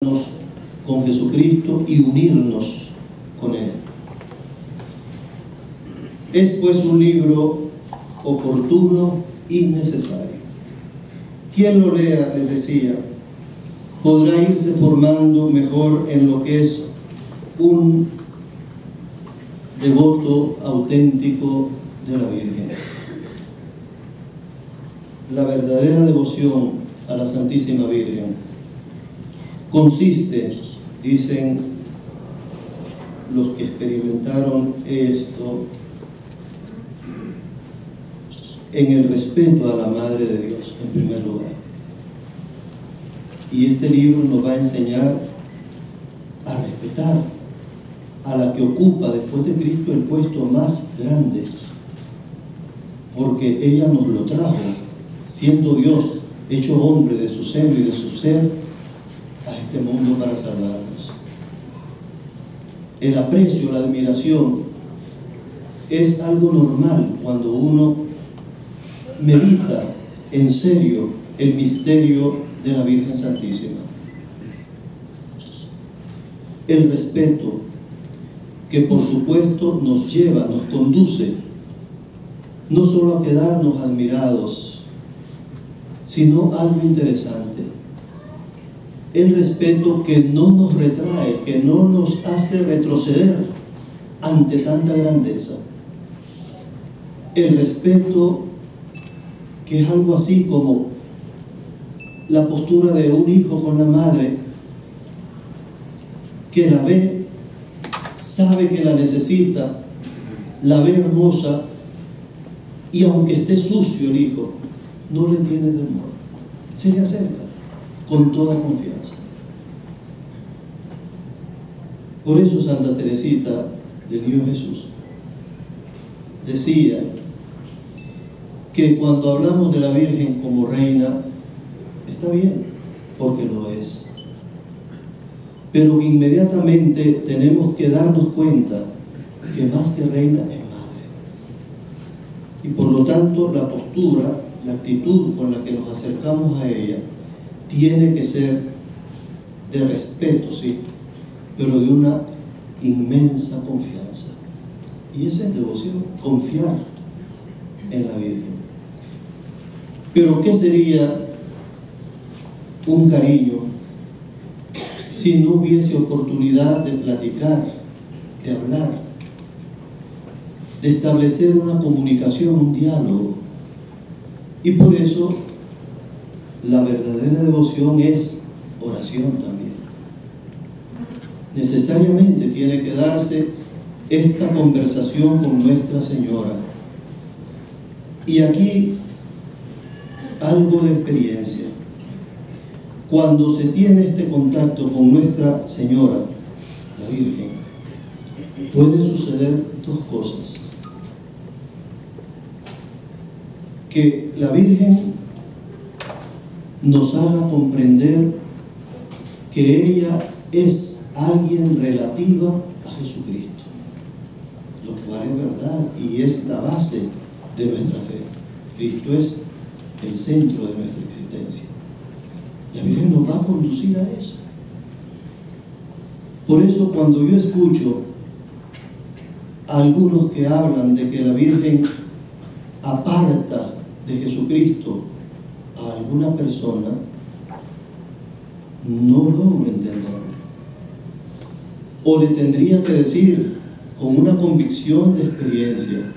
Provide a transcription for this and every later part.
con Jesucristo y unirnos con Él. Es pues un libro oportuno y necesario. Quien lo lea, les decía, podrá irse formando mejor en lo que es un devoto auténtico de la Virgen. La verdadera devoción a la Santísima Virgen consiste, dicen los que experimentaron esto, en el respeto a la Madre de Dios, en primer lugar. Y este libro nos va a enseñar a respetar a la que ocupa después de Cristo el puesto más grande, porque ella nos lo trajo, siendo Dios, hecho hombre de su seno y de su ser, a este mundo para salvarnos. El aprecio, la admiración es algo normal cuando uno medita en serio el misterio de la Virgen Santísima. El respeto, que por supuesto nos lleva, nos conduce no solo a quedarnos admirados, sino algo interesante. El respeto que no nos retrae, que no nos hace retroceder ante tanta grandeza. El respeto que es algo así como la postura de un hijo con la madre, que la ve, sabe que la necesita, la ve hermosa, y aunque esté sucio el hijo, no le tiene temor, se le acerca con toda confianza. Por eso Santa Teresita del Niño Jesús decía que cuando hablamos de la Virgen como reina, está bien, porque lo es, pero inmediatamente tenemos que darnos cuenta que más que reina es madre, y por lo tanto la postura, la actitud con la que nos acercamos a ella tiene que ser de respeto, sí, pero de una inmensa confianza. Y esa es devoción, confiar en la Virgen. Pero ¿qué sería un cariño si no hubiese oportunidad de platicar, de hablar, de establecer una comunicación, un diálogo? Y por eso la verdadera devoción es oración también. Necesariamente tiene que darse esta conversación con Nuestra Señora. Y aquí algo de experiencia. Cuando se tiene este contacto con Nuestra Señora, la Virgen, pueden suceder dos cosas. Que la Virgen nos haga comprender que ella es alguien relativa a Jesucristo, lo cual es verdad y es la base de nuestra fe. Cristo es el centro de nuestra existencia. La Virgen nos va a conducir a eso. Por eso cuando yo escucho a algunos que hablan de que la Virgen aparta de Jesucristo a alguna persona, no logro entenderlo. O le tendría que decir con una convicción de experiencia: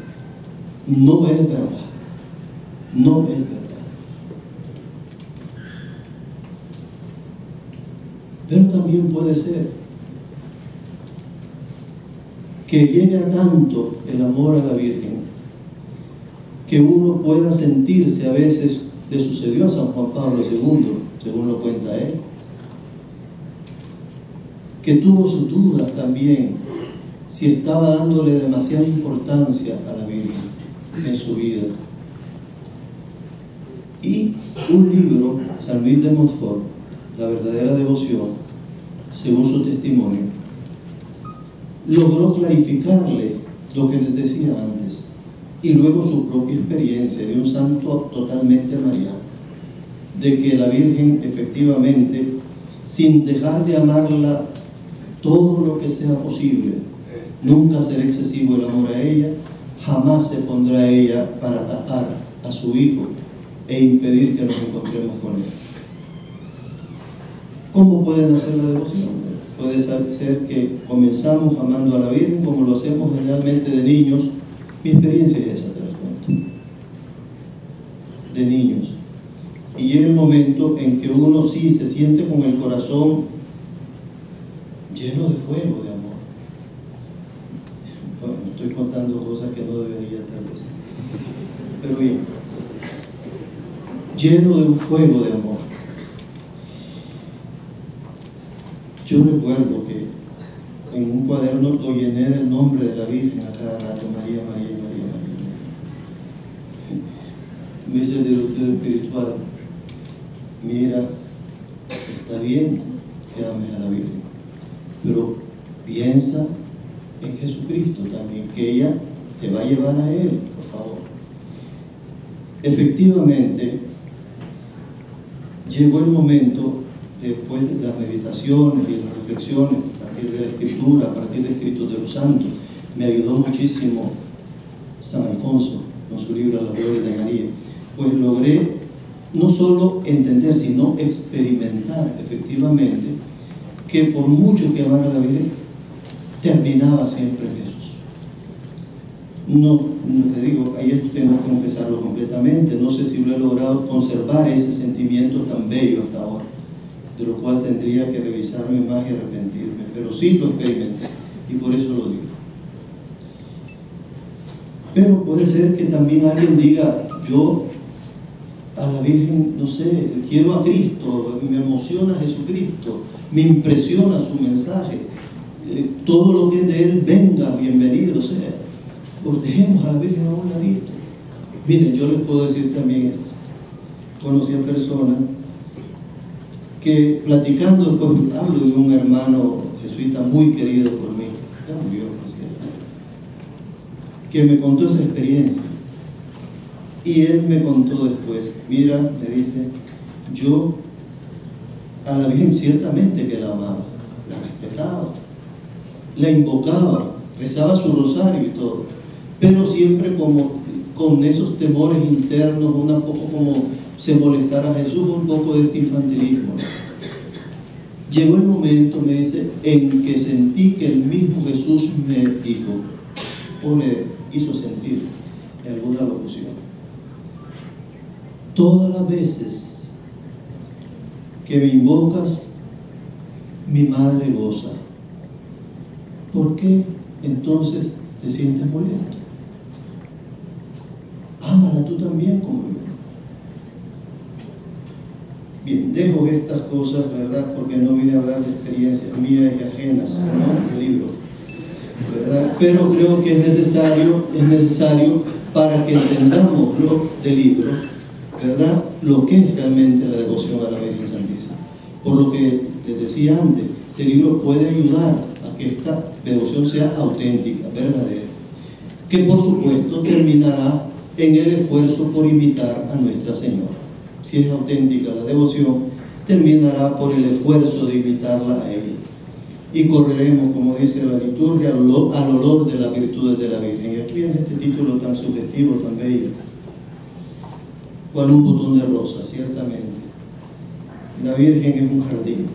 no es verdad, no es verdad. Pero también puede ser que llegue a tanto el amor a la Virgen que uno pueda sentirse a veces, le sucedió a San Juan Pablo II, según lo cuenta él, que tuvo sus dudas también si estaba dándole demasiada importancia a la Virgen en su vida. Y un libro, San Luis de Montfort, La verdadera devoción, según su testimonio, logró clarificarle lo que les decía antes, y luego su propia experiencia de un santo totalmente mariano, de que la Virgen efectivamente sin dejar de amarla todo lo que sea posible. Nunca será excesivo el amor a ella, jamás se pondrá ella para tapar a su hijo e impedir que nos encontremos con él. ¿Cómo puede hacer la devoción? Puede ser que comenzamos amando a la Virgen como lo hacemos generalmente de niños. Mi experiencia es esa, te la cuento. De niños. Y llega el momento en que uno sí se siente con el corazón lleno de fuego, de amor. Bueno, estoy contando cosas que no debería tal vez. Pero bien, lleno de un fuego de amor. Yo recuerdo que en un cuaderno lo llené del nombre de la Virgen a cada rato, María, María, María, María. Me dice el director espiritual, mira, está bien que ames a la Virgen, pero piensa en Jesucristo también, que ella te va a llevar a Él, por favor. Efectivamente, llegó el momento, después de las meditaciones y las reflexiones, a partir de la Escritura, a partir de escritos de los santos, me ayudó muchísimo San Alfonso con su libro La Gloria de María, pues logré no solo entender, sino experimentar efectivamente que por mucho que amara a la Virgen, terminaba siempre en Jesús. No, te digo, ahí esto tengo que confesarlo completamente, no sé si lo he logrado conservar ese sentimiento tan bello hasta ahora, de lo cual tendría que revisarme más y arrepentirme, pero sí lo experimenté y por eso lo digo. Pero puede ser que también alguien diga, yo a la Virgen, no sé, quiero a Cristo, me emociona Jesucristo, me impresiona su mensaje, todo lo que es de Él, venga, bienvenido sea. Pues dejemos a la Virgen a un ladito. Miren, yo les puedo decir también esto. Conocí a personas que platicando, después hablo de un hermano jesuita muy querido por mí, ya murió, por cierto, que me contó esa experiencia. Y él me contó después, mira, me dice, yo a la Virgen ciertamente que la amaba, la respetaba, la invocaba, rezaba su rosario y todo, pero siempre como con esos temores internos, un poco como se molestara a Jesús, un poco de este infantilismo. Llegó el momento, me dice, en que sentí que el mismo Jesús me dijo, o me hizo sentir en alguna locución, todas las veces que me invocas, mi madre goza. ¿Por qué entonces te sientes molesto? Ámala tú también como yo. Bien, dejo estas cosas, ¿verdad? Porque no vine a hablar de experiencias mías y ajenas, ¿no? Del libro, ¿verdad? Pero creo que es necesario para que entendamos lo del libro, ¿verdad? Lo que es realmente la devoción a la Virgen Santísima. Por lo que les decía antes, este libro puede ayudar a que esta devoción sea auténtica, verdadera, que por supuesto terminará en el esfuerzo por imitar a Nuestra Señora. Si es auténtica la devoción, terminará por el esfuerzo de imitarla a ella. Y correremos, como dice la liturgia, al olor de las virtudes de la Virgen. Y aquí viene este título tan sugestivo, tan bello. Cual un botón de rosa, ciertamente. La Virgen es un jardín.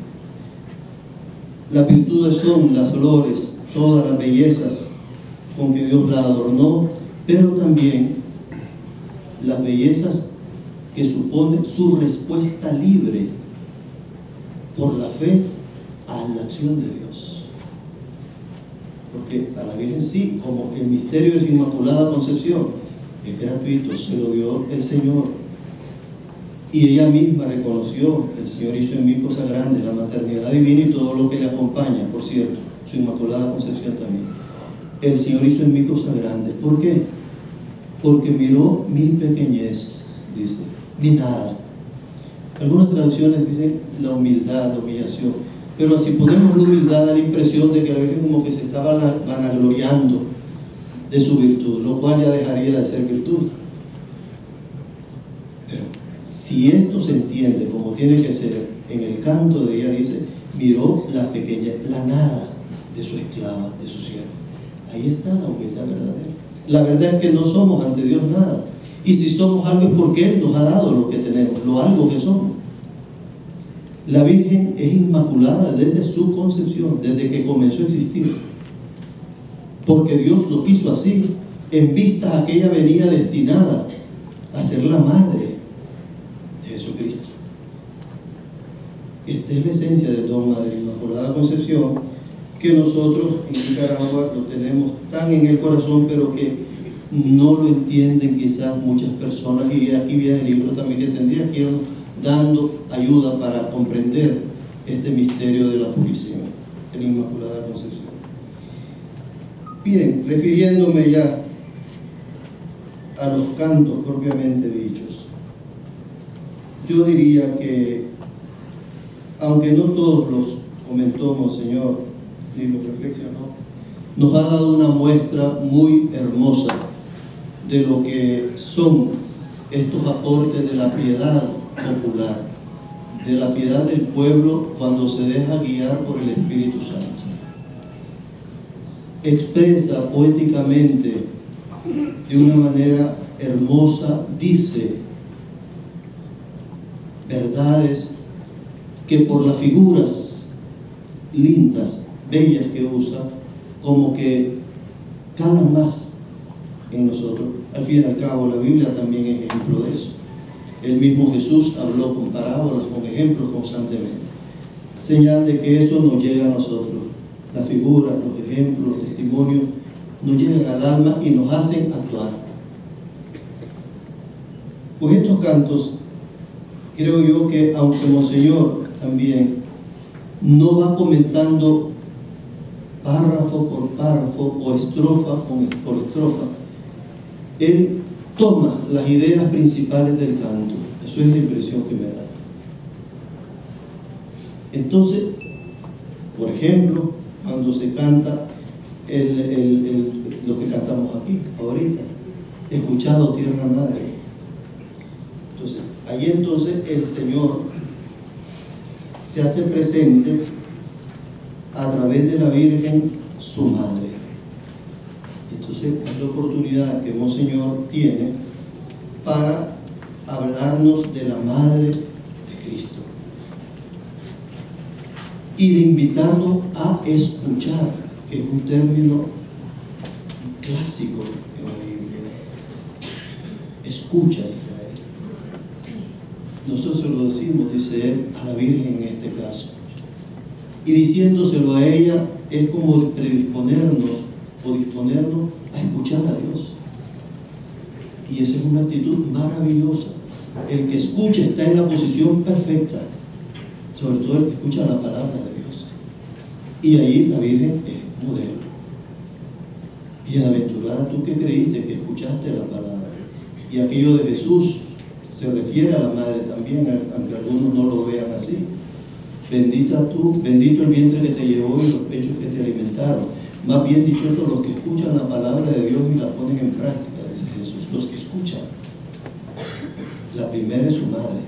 Las virtudes son las flores, todas las bellezas con que Dios la adornó, pero también las bellezas que supone su respuesta libre por la fe a la acción de Dios. Porque a la Virgen sí, como el misterio de su Inmaculada Concepción es gratuito, se lo dio el Señor. Y ella misma reconoció, el Señor hizo en mí cosas grandes, la maternidad divina y todo lo que le acompaña, por cierto, su Inmaculada Concepción también. El Señor hizo en mí cosas grandes. ¿Por qué? Porque miró mi pequeñez, dice, mi nada. Algunas traducciones dicen la humildad, la humillación. Pero si ponemos la humildad, da la impresión de que la Virgen como que se estaba vanagloriando de su virtud, lo cual ya dejaría de ser virtud. Pero si esto se entiende como tiene que ser, En el canto de ella dice, miró la pequeña, la nada de su esclava, de su sierva. Ahí está la humildad verdadera. La verdad es que no somos ante Dios nada. Y si somos algo es porque Él nos ha dado lo que tenemos, lo algo que somos. La Virgen es inmaculada desde su concepción, desde que comenzó a existir. Porque Dios lo quiso así, en vista a que ella venía destinada a ser la madre de Jesucristo. Esta es la esencia del dogma de la Inmaculada Concepción, que nosotros en Nicaragua lo tenemos tan en el corazón, pero que no lo entienden quizás muchas personas, y aquí viene el libro también que tendría que ir dando ayuda para comprender este misterio de la Purísima, de la Inmaculada Concepción. Bien, refiriéndome ya a los cantos propiamente dichos, yo diría que, aunque no todos los comentó Monseñor ni los reflexionó, nos ha dado una muestra muy hermosa de lo que son estos aportes de la piedad popular, de la piedad del pueblo cuando se deja guiar por el Espíritu Santo. Expresa poéticamente, de una manera hermosa, dice verdades que por las figuras lindas, bellas que usa, como que calan más en nosotros. Al fin y al cabo, la Biblia también es ejemplo de eso. El mismo Jesús habló con parábolas, con ejemplos constantemente. Señal de que eso nos llega a nosotros. Las figuras, los ejemplos, los testimonios nos llegan al alma y nos hacen actuar. Pues estos cantos, creo yo que aunque Monseñor también no va comentando párrafo por párrafo o estrofa por estrofa, él toma las ideas principales del canto. Eso es la impresión que me da. Entonces, por ejemplo, cuando se canta lo que cantamos aquí ahorita, escuchado tierna madre. Entonces, ahí entonces el Señor se hace presente a través de la Virgen, su madre. Entonces es la oportunidad que Monseñor tiene para hablarnos de la madre de Cristo y de invitarnos a escuchar, que es un término clásico en la Biblia. Escucha, Israel. Nosotros se lo decimos, dice él, a la Virgen en este caso. Y diciéndoselo a ella es como predisponernos o disponernos a escuchar a Dios. Y esa es una actitud maravillosa. El que escucha está en la posición perfecta, sobre todo el que escucha la palabra de Dios. Y ahí la Virgen es modelo. Bienaventurada tú que creíste, que escuchaste la palabra. Y aquello de Jesús se refiere a la madre también, aunque algunos no lo vean así. Bendita tú, bendito el vientre que te llevó y los pechos que te alimentaron. Más bien dichosos los que escuchan la palabra de Dios y la ponen en práctica, dice Jesús. Los que escuchan. La primera es su madre.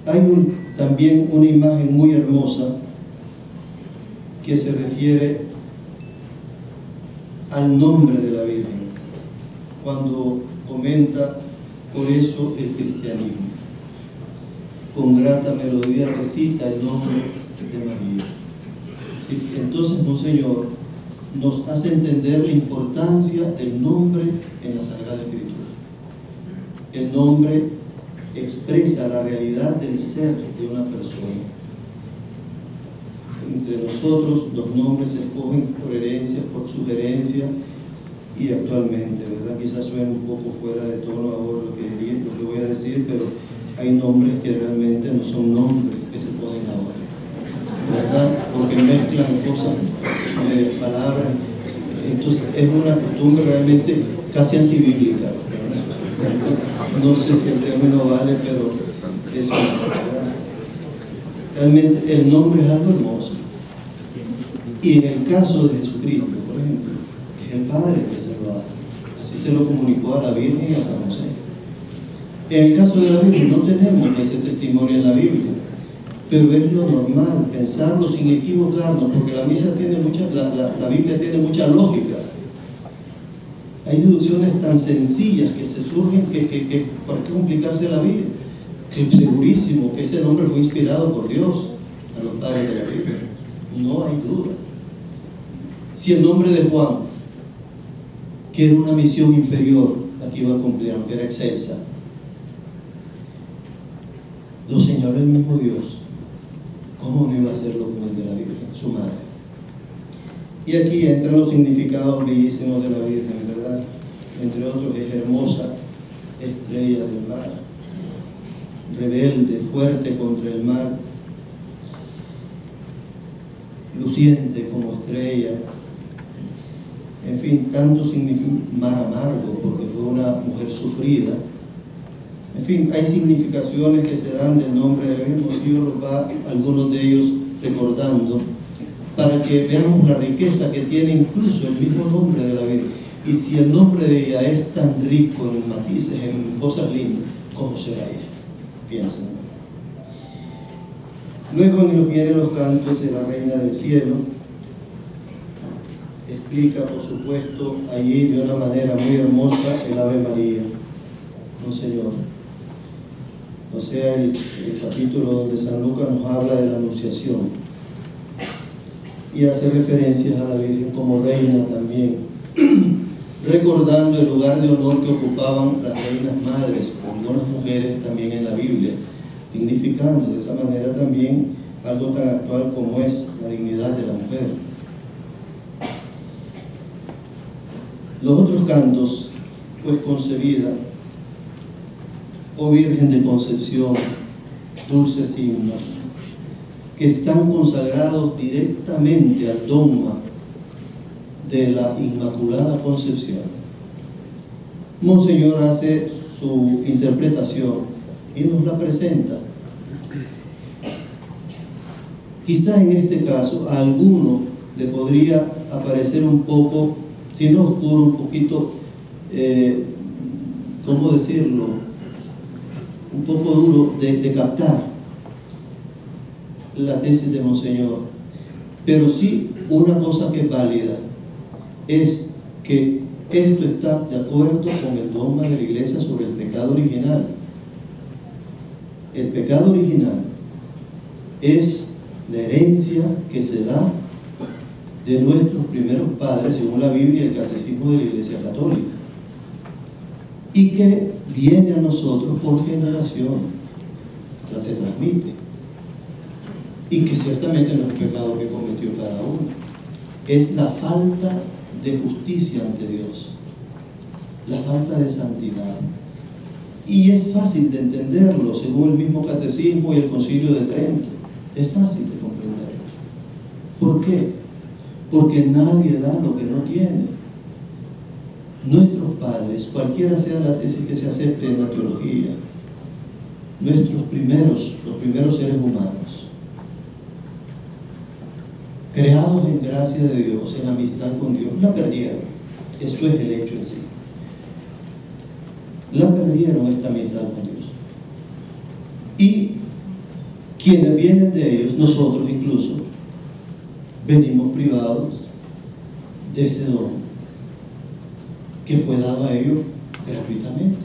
Hay también una imagen muy hermosa que se refiere al nombre de la Virgen, cuando comenta por eso el cristianismo. Con grata melodía recita el nombre de María. ¿Sí? Entonces, Monseñor nos hace entender la importancia del nombre en la Sagrada Escritura. El nombre expresa la realidad del ser de una persona. Entre nosotros los nombres se escogen por herencia, por sugerencia y actualmente, ¿verdad? Quizás suene un poco fuera de tono ahora lo que voy a decir, pero hay nombres que realmente no son nombres que se ponen ahora, ¿verdad? Porque mezclan cosas, palabras. Entonces es una costumbre realmente casi antibíblica, ¿verdad? No sé si el término vale, pero eso, ¿verdad? Realmente el nombre es algo hermoso. Y en el caso de Jesucristo, por ejemplo, es el Padre que se lo da. Así se lo comunicó a la Virgen y a San José. En el caso de la Virgen no tenemos ese testimonio en la Biblia, pero es lo normal pensarlo sin equivocarnos, porque la Biblia tiene mucha lógica. Hay deducciones tan sencillas que se surgen que ¿por qué complicarse la vida? Que segurísimo que ese nombre fue inspirado por Dios a los padres de la Biblia, no hay duda. Si el nombre de Juan, que era una misión inferior la que iba a cumplir, aunque era excelsa, lo señaló el mismo Dios, ¿cómo no iba a hacerlo con el de la Virgen, su madre? Y aquí entran los significados bellísimos de la Virgen, ¿verdad? Entre otros, es hermosa, estrella del mar, rebelde, fuerte contra el mal, luciente como estrella, en fin, tanto significa mar amargo, porque fue una mujer sufrida. En fin, hay significaciones que se dan del nombre de la Virgen. Dios los va, algunos de ellos, recordando, para que veamos la riqueza que tiene incluso el mismo nombre de la Virgen. Y si el nombre de ella es tan rico en matices, en cosas lindas, ¿cómo será ella? Piensen. Luego vienen los cantos de la Reina del Cielo. Explica, por supuesto, allí de una manera muy hermosa el Ave María, ¿no, Señor? O sea, el capítulo donde San Lucas nos habla de la Anunciación y hace referencias a la Virgen como reina también, recordando el lugar de honor que ocupaban las reinas madres, algunas mujeres también en la Biblia, dignificando de esa manera también algo tan actual como es la dignidad de la mujer. Los otros cantos, pues concebida, oh Virgen de Concepción, dulces himnos, que están consagrados directamente al dogma de la Inmaculada Concepción. Monseñor hace su interpretación y nos la presenta. Quizá en este caso a alguno le podría aparecer un poco, si no oscuro, un poquito, ¿cómo decirlo? Un poco duro de captar la tesis de Monseñor. Pero sí, una cosa que es válida es que esto está de acuerdo con el dogma de la Iglesia sobre el pecado original. El pecado original es la herencia que se da de nuestros primeros padres, según la Biblia y el Catecismo de la Iglesia Católica, y que viene a nosotros por generación, se transmite, y que ciertamente no es pecado que cometió cada uno, es la falta de justicia ante Dios, la falta de santidad. Y es fácil de entenderlo, según el mismo Catecismo y el Concilio de Trento. Es fácil de comprenderlo. ¿Por qué? Porque nadie da lo que no tiene. Nuestros padres, cualquiera sea la tesis que se acepte en la teología, los primeros seres humanos, creados en gracia de Dios, en amistad con Dios, la perdieron. Eso es el hecho en sí. La perdieron esta amistad con Dios. Y quienes vienen de ellos, nosotros incluso, venimos privados de ese don que fue dado a ellos gratuitamente.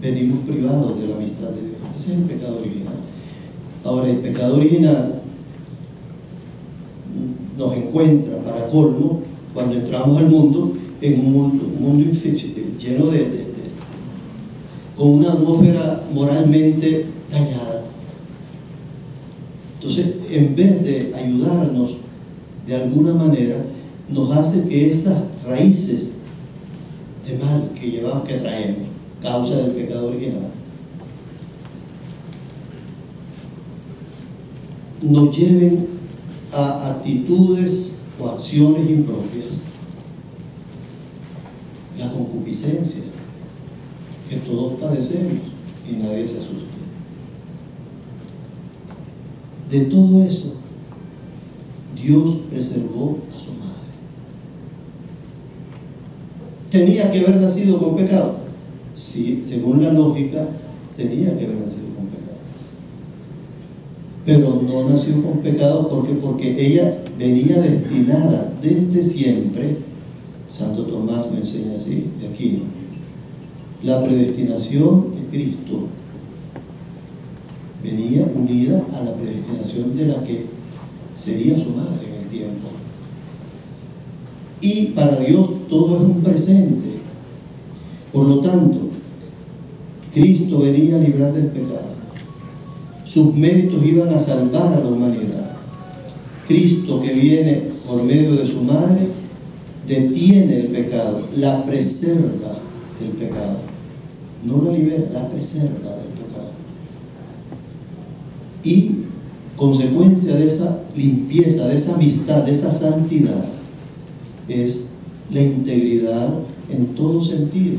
Venimos privados de la amistad de Dios. Ese es el pecado original. Ahora, el pecado original nos encuentra, para colmo, cuando entramos al mundo, en un mundo lleno con una atmósfera moralmente dañada. Entonces, en vez de ayudarnos de alguna manera, nos hace que esas raíces de mal que traemos, causa del pecado original, nos lleven a actitudes o acciones impropias. La concupiscencia, que todos padecemos y nadie se asusta. De todo eso, Dios preservó a su madre. ¿Tenía que haber nacido con pecado? sí, según la lógica, tenía que haber nacido con pecado. Pero no nació con pecado porque ella venía destinada desde siempre. Santo Tomás me enseña así, de Aquino. La predestinación de Cristo venía unida a la predestinación de la que sería su madre en el tiempo. Y para Dios todo es un presente. Por lo tanto, Cristo venía a librar del pecado. Sus méritos iban a salvar a la humanidad. Cristo, que viene por medio de su madre, detiene el pecado, la preserva del pecado. No la libera, la preserva del pecado. Y consecuencia de esa limpieza, de esa amistad, de esa santidad, es la integridad en todo sentido,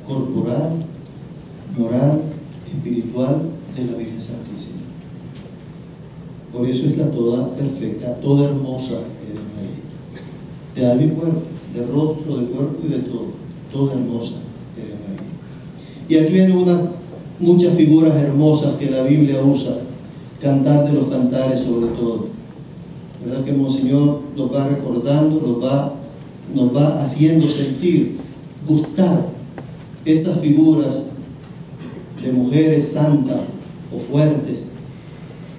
corporal, moral, espiritual de la Virgen Santísima. Por eso es la toda perfecta, toda hermosa eres María. De alma y cuerpo, de rostro, de cuerpo y de todo, toda hermosa eres María. Y aquí vienen muchas figuras hermosas que la Biblia usa, Cantar de los Cantares sobre todo. ¿Verdad que Monseñor los va recordando, nos va haciendo sentir, gustar esas figuras de mujeres santas o fuertes,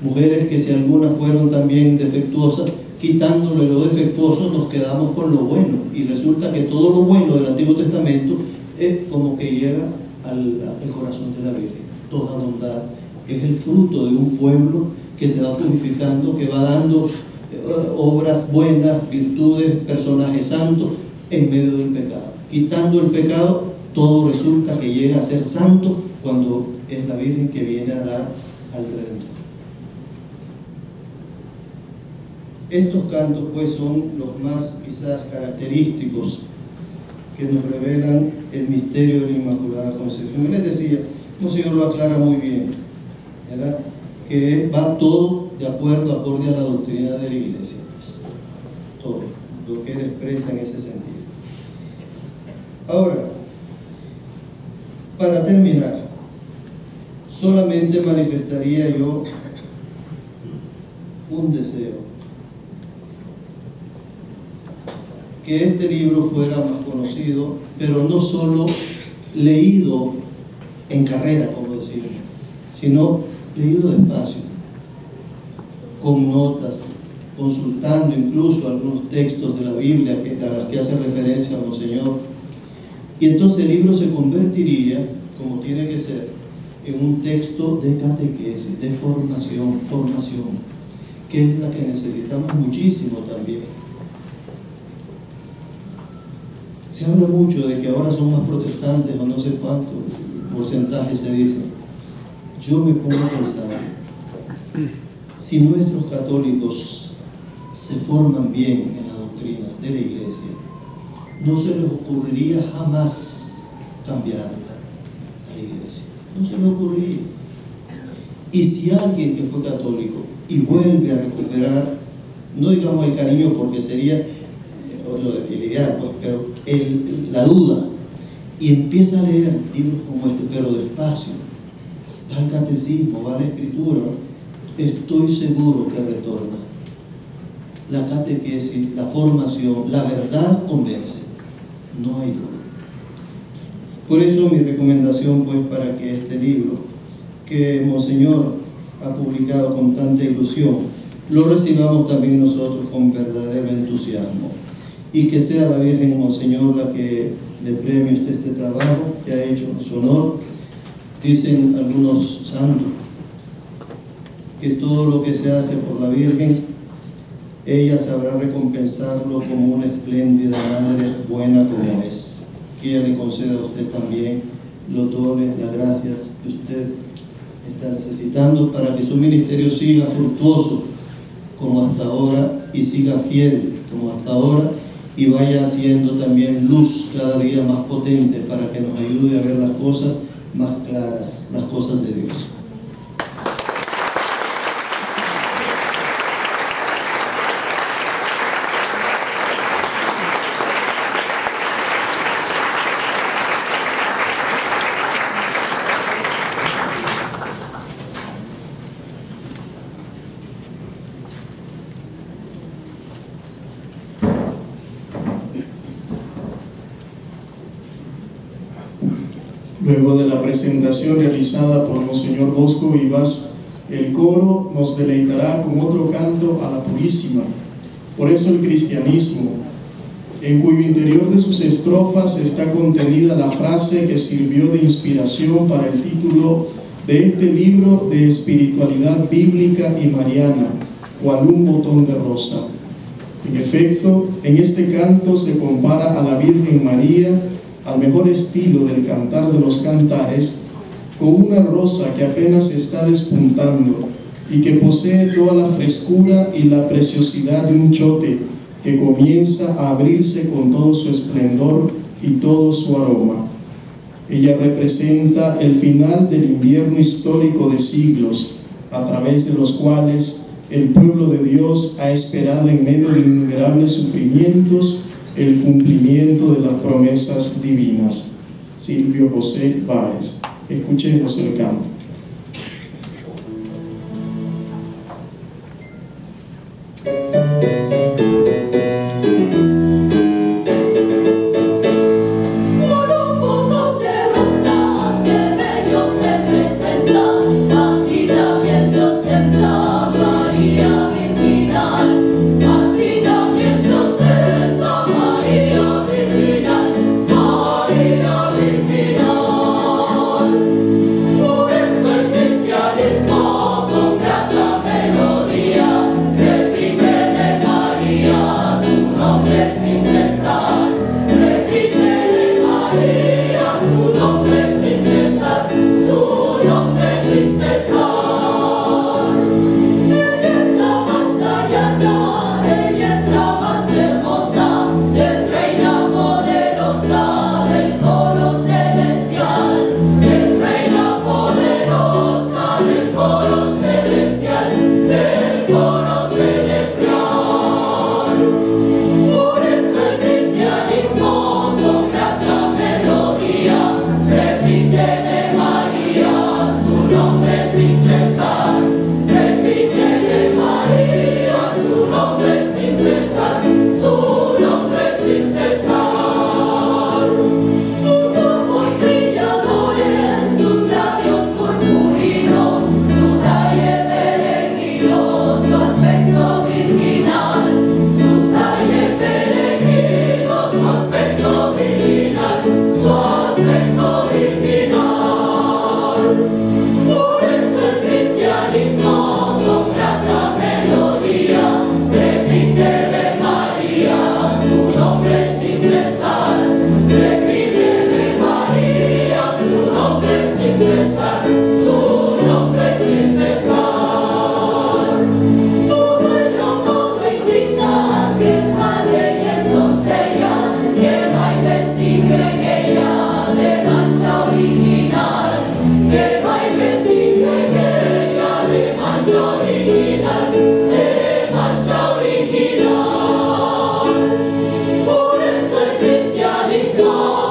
mujeres que si algunas fueron también defectuosas, quitándole lo defectuoso nos quedamos con lo bueno, y resulta que todo lo bueno del Antiguo Testamento es como que llega al corazón de la Virgen. Toda bondad es el fruto de un pueblo que se va purificando, que va dando obras buenas, virtudes, personajes santos en medio del pecado. Quitando el pecado, todo resulta que llega a ser santo cuando es la Virgen que viene a dar al Redentor. Estos cantos pues son los más quizás característicos que nos revelan el misterio de la Inmaculada Concepción. Y les decía, Monseñor lo aclara muy bien, ¿verdad?, que va todo de acuerdo, acorde a la doctrina de la Iglesia, pues, todo lo que él expresa en ese sentido. Ahora, para terminar, solamente manifestaría yo un deseo: que este libro fuera más conocido, pero no solo leído en carrera, como decimos, sino leído despacio, con notas, consultando incluso algunos textos de la Biblia a los que hace referencia a Monseñor. Y entonces el libro se convertiría, como tiene que ser, en un texto de catequesis, de formación, que es la que necesitamos muchísimo también. Se habla mucho de que ahora son más protestantes o no sé cuánto porcentaje se dice. Yo me pongo a pensar, si nuestros católicos se forman bien en la doctrina de la Iglesia, no se les ocurriría jamás cambiarla a la Iglesia. No se les ocurriría. Y si alguien que fue católico y vuelve a recuperar, no digamos el cariño porque sería el ideal, pues, pero la duda, y empieza a leer libros como este, pero despacio, va al catecismo, va a la escritura, estoy seguro que retorna. La catequesis, la formación, la verdad convence, no hay duda. Por eso mi recomendación, pues, para que este libro que Monseñor ha publicado con tanta ilusión, lo recibamos también nosotros con verdadero entusiasmo, y que sea la Virgen, Monseñor, la que le premie este trabajo que ha hecho en su honor. Dicen algunos santos que todo lo que se hace por la Virgen, ella sabrá recompensarlo como una espléndida madre buena como es. Que ella le conceda a usted también los dones, las gracias que usted está necesitando para que su ministerio siga fructuoso como hasta ahora y siga fiel como hasta ahora, y vaya haciendo también luz cada día más potente para que nos ayude a ver las cosas más claras, las cosas de Dios. Luego de la presentación realizada por Monseñor Bosco Vivas, el coro nos deleitará con otro canto a la Purísima. Por eso el cristianismo, en cuyo interior de sus estrofas está contenida la frase que sirvió de inspiración para el título de este libro de espiritualidad bíblica y mariana, cual un botón de rosa. En efecto, en este canto se compara a la Virgen María, al mejor estilo del cantar de los cantares, con una rosa que apenas está despuntando y que posee toda la frescura y la preciosidad de un chote que comienza a abrirse con todo su esplendor y todo su aroma. Ella representa el final del invierno histórico de siglos, a través de los cuales el pueblo de Dios ha esperado en medio de innumerables sufrimientos el cumplimiento de las promesas divinas. Silvio José Báez. Escuchemos el canto.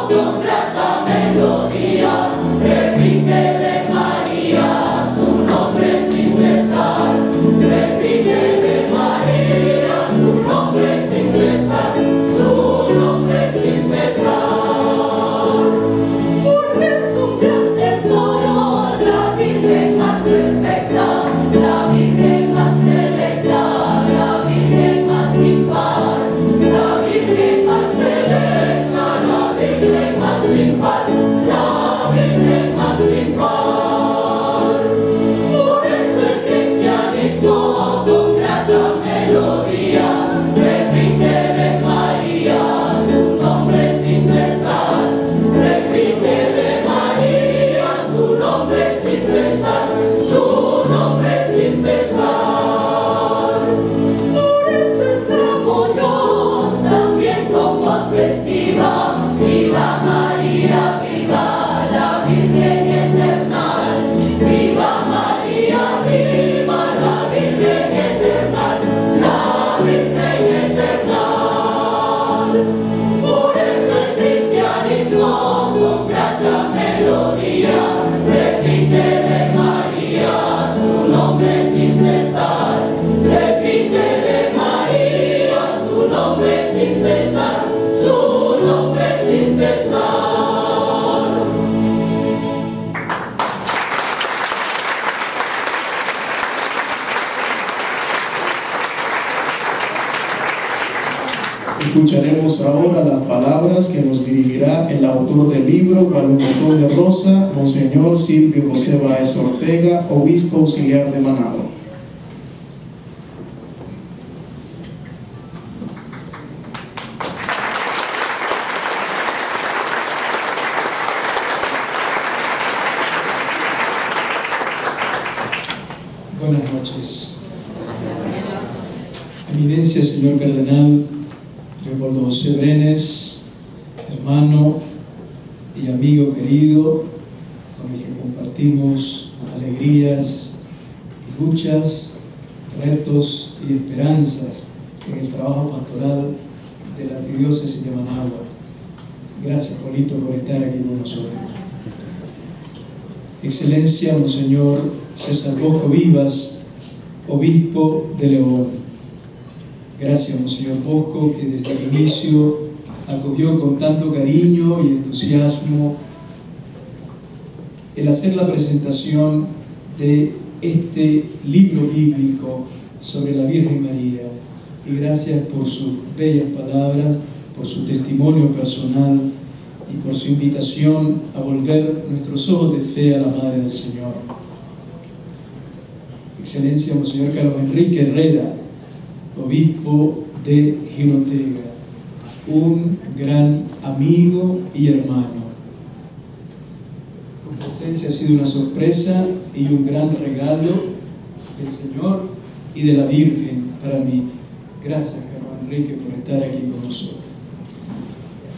Con grata melodía, repite de María. Escucharemos ahora las palabras que nos dirigirá el autor del libro, cual un botón de rosa, Monseñor Silvio José Báez Ortega, obispo auxiliar de Managua. Buenas noches. Eminencia, señor cardenal Leopoldo José Brenes, hermano y amigo querido, con el que compartimos alegrías y luchas, retos y esperanzas en el trabajo pastoral de la Arquidiócesis de Managua. Gracias, Polito, por estar aquí con nosotros. Excelencia, Monseñor César Bosco Vivas, obispo de León. Gracias, Monseñor Bosco, que desde el inicio acogió con tanto cariño y entusiasmo el hacer la presentación de este libro bíblico sobre la Virgen María. Y gracias por sus bellas palabras, por su testimonio personal y por su invitación a volver nuestros ojos de fe a la Madre del Señor. Excelencia, Monseñor Carlos Enrique Herrera, obispo de Jinotega, un gran amigo y hermano. Tu presencia ha sido una sorpresa y un gran regalo del Señor y de la Virgen para mí. Gracias, Carlos Enrique, por estar aquí con nosotros.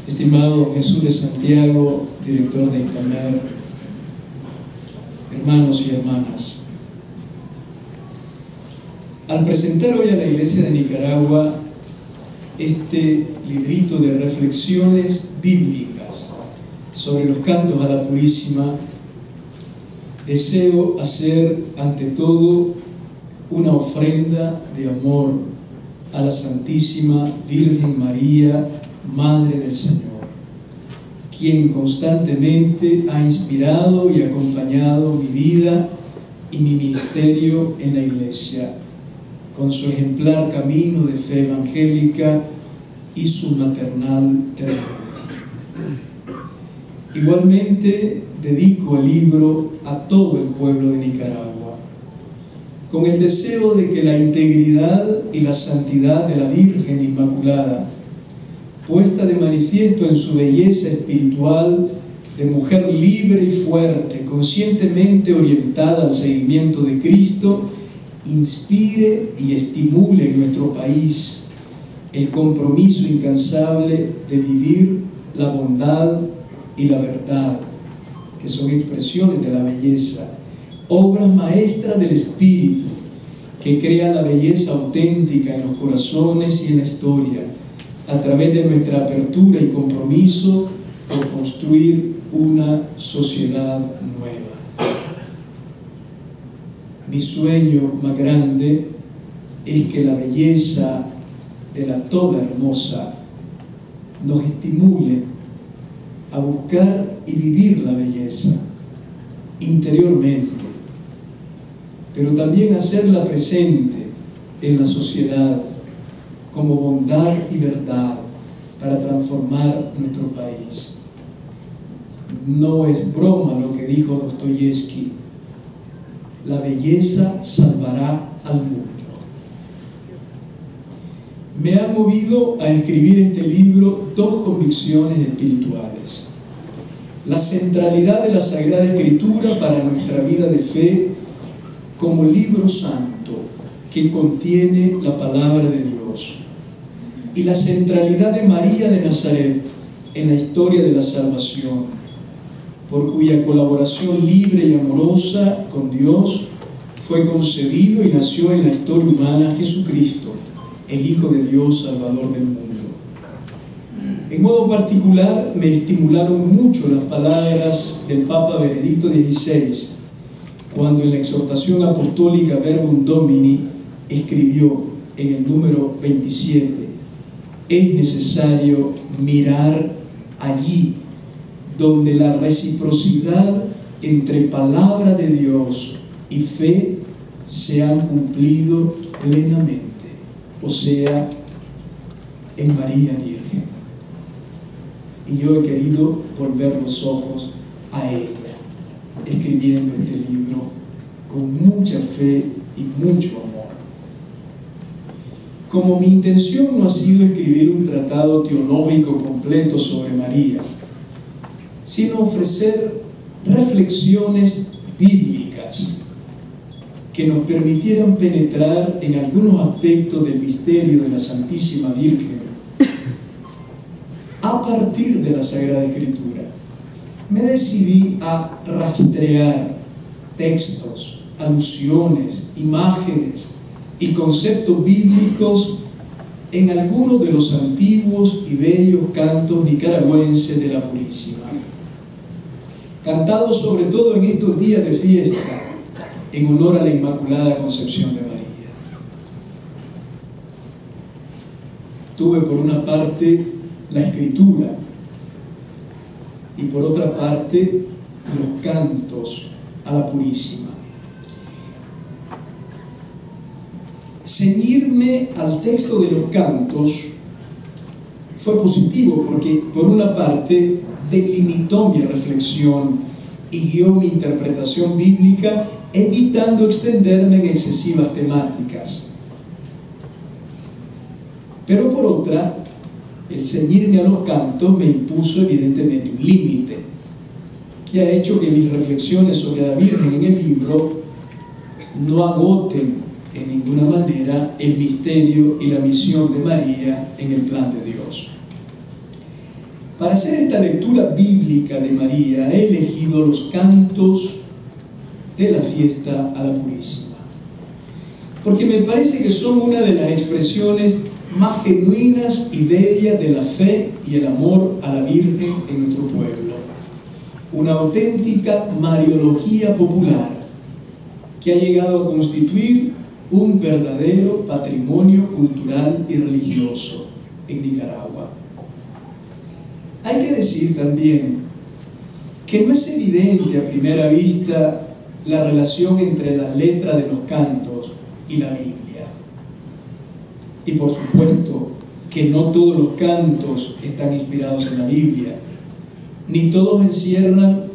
Estimado Jesús de Santiago, director de INCAMER, hermanos y hermanas, al presentar hoy a la Iglesia de Nicaragua este librito de reflexiones bíblicas sobre los cantos a la Purísima, deseo hacer ante todo una ofrenda de amor a la Santísima Virgen María, Madre del Señor, quien constantemente ha inspirado y acompañado mi vida y mi ministerio en la Iglesia, con su ejemplar camino de fe evangélica y su maternal ternura. Igualmente dedico el libro a todo el pueblo de Nicaragua, con el deseo de que la integridad y la santidad de la Virgen Inmaculada, puesta de manifiesto en su belleza espiritual de mujer libre y fuerte, conscientemente orientada al seguimiento de Cristo, inspire y estimule en nuestro país el compromiso incansable de vivir la bondad y la verdad, que son expresiones de la belleza, obras maestras del Espíritu, que crean la belleza auténtica en los corazones y en la historia, a través de nuestra apertura y compromiso por construir una sociedad nueva. Mi sueño más grande es que la belleza de la toda hermosa nos estimule a buscar y vivir la belleza interiormente, pero también hacerla presente en la sociedad como bondad y verdad para transformar nuestro país. No es broma lo que dijo Dostoyevsky: la belleza salvará al mundo. Me han movido a escribir este libro dos convicciones espirituales: la centralidad de la Sagrada Escritura para nuestra vida de fe como libro santo que contiene la palabra de Dios, y la centralidad de María de Nazaret en la historia de la salvación, por cuya colaboración libre y amorosa con Dios fue concebido y nació en la historia humana Jesucristo, el Hijo de Dios, Salvador del mundo. En modo particular, me estimularon mucho las palabras del Papa Benedicto XVI, cuando en la exhortación apostólica Verbum Domini escribió en el número 27: es necesario mirar allí donde la reciprocidad entre palabra de Dios y fe se han cumplido plenamente, o sea, en María Virgen. Y yo he querido volver los ojos a ella, escribiendo este libro con mucha fe y mucho amor. Como mi intención no ha sido escribir un tratado teológico completo sobre María, sino ofrecer reflexiones bíblicas que nos permitieran penetrar en algunos aspectos del misterio de la Santísima Virgen a partir de la Sagrada Escritura. Me decidí a rastrear textos, alusiones, imágenes y conceptos bíblicos en algunos de los antiguos y bellos cantos nicaragüenses de la Purísima, cantados sobre todo en estos días de fiesta en honor a la Inmaculada Concepción de María. Tuve por una parte la escritura y por otra parte los cantos a la Purísima. Ceñirme al texto de los cantos fue positivo porque por una parte delimitó mi reflexión y guió mi interpretación bíblica, evitando extenderme en excesivas temáticas. Pero por otra, el ceñirme a los cantos me impuso evidentemente un límite que ha hecho que mis reflexiones sobre la Virgen en el libro no agoten en ninguna manera el misterio y la misión de María en el plan de Dios. Para hacer esta lectura bíblica de María he elegido los cantos de la fiesta a la Purísima, porque me parece que son una de las expresiones más genuinas y bellas de la fe y el amor a la Virgen en nuestro pueblo. Una auténtica mariología popular que ha llegado a constituir un verdadero patrimonio cultural y religioso en Nicaragua. Hay que decir también que no es evidente a primera vista la relación entre la letra de los cantos y la Biblia. Y por supuesto que no todos los cantos están inspirados en la Biblia, ni todos encierran